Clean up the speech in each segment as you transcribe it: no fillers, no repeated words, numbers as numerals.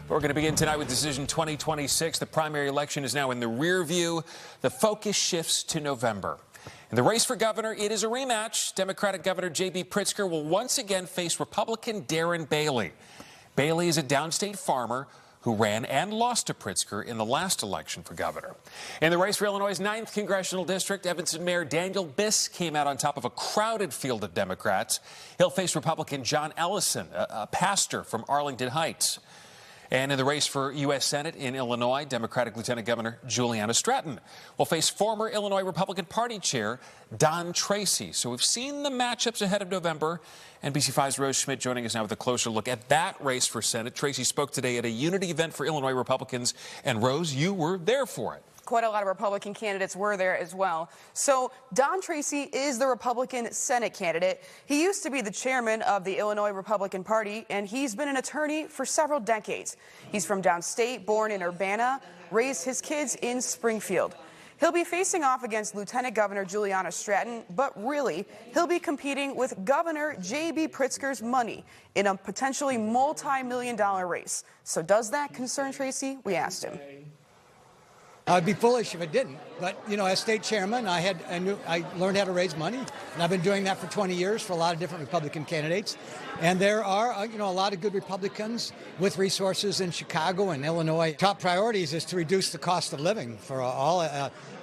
We're going to begin tonight with Decision 2026. The primary election is now in the rear view. The focus shifts to November. In the race for governor, it is a rematch. Democratic Governor J.B. Pritzker will once again face Republican Darren Bailey. Bailey is a downstate farmer who ran and lost to Pritzker in the last election for governor. In the race for Illinois' 9th congressional district, Evanston Mayor Daniel Biss came out on top of a crowded field of Democrats. He'll face Republican John Ellison, a pastor from Arlington Heights. And in the race for U.S. Senate in Illinois, Democratic Lieutenant Governor Juliana Stratton will face former Illinois Republican Party Chair Don Tracy. So we've seen the matchups ahead of November. NBC5's Rose Schmidt joining us now with a closer look at that race for Senate. Tracy spoke today at a unity event for Illinois Republicans. And Rose, you were there for it. Quite a lot of Republican candidates were there as well. So Don Tracy is the Republican Senate candidate. He used to be the chairman of the Illinois Republican Party, and he's been an attorney for several decades. He's from downstate, born in Urbana, raised his kids in Springfield. He'll be facing off against Lieutenant Governor Juliana Stratton, but really, he'll be competing with Governor J.B. Pritzker's money in a potentially multi-million-dollar race. So does that concern Tracy? We asked him. I'd be foolish if it didn't. But, you know, as state chairman, I learned how to raise money, and I've been doing that for 20 years for a lot of different Republican candidates. And there are, a lot of good Republicans with resources in Chicago and Illinois. Top priorities is to reduce the cost of living for all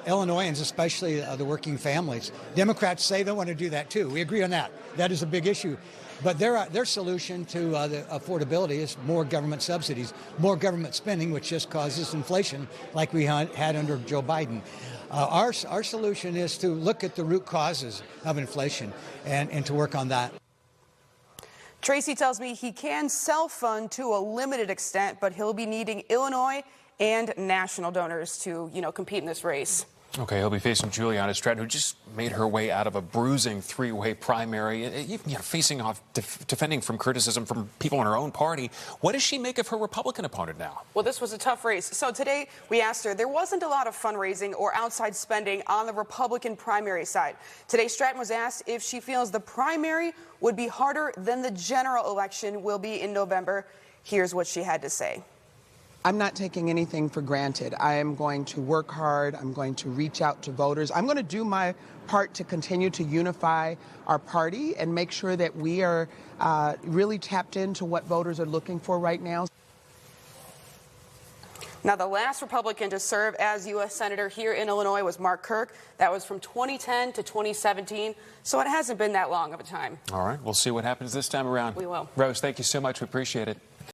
Illinoisans, especially the working families. Democrats say they want to do that, too. We agree on that. That is a big issue. But their solution to the affordability is more government subsidies, more government spending, which just causes inflation like we had under Joe Biden. Our solution is to look at the root causes of inflation and to work on that. Tracy tells me he can self-fund to a limited extent, but he'll be needing Illinois and national donors to, compete in this race. Okay, he'll be facing Juliana Stratton, who just made her way out of a bruising three-way primary, facing off, defending from criticism from people in her own party. What does she make of her Republican opponent now? Well, this was a tough race. So today we asked her, there wasn't a lot of fundraising or outside spending on the Republican primary side. Today, Stratton was asked if she feels the primary would be harder than the general election will be in November. Here's what she had to say. I'm not taking anything for granted. I am going to work hard. I'm going to reach out to voters. I'm going to do my part to continue to unify our party and make sure that we are really tapped into what voters are looking for right now. Now, the last Republican to serve as U.S. Senator here in Illinois was Mark Kirk. That was from 2010 to 2017, so it hasn't been that long of a time. All right, we'll see what happens this time around. We will. Rose, thank you so much. We appreciate it.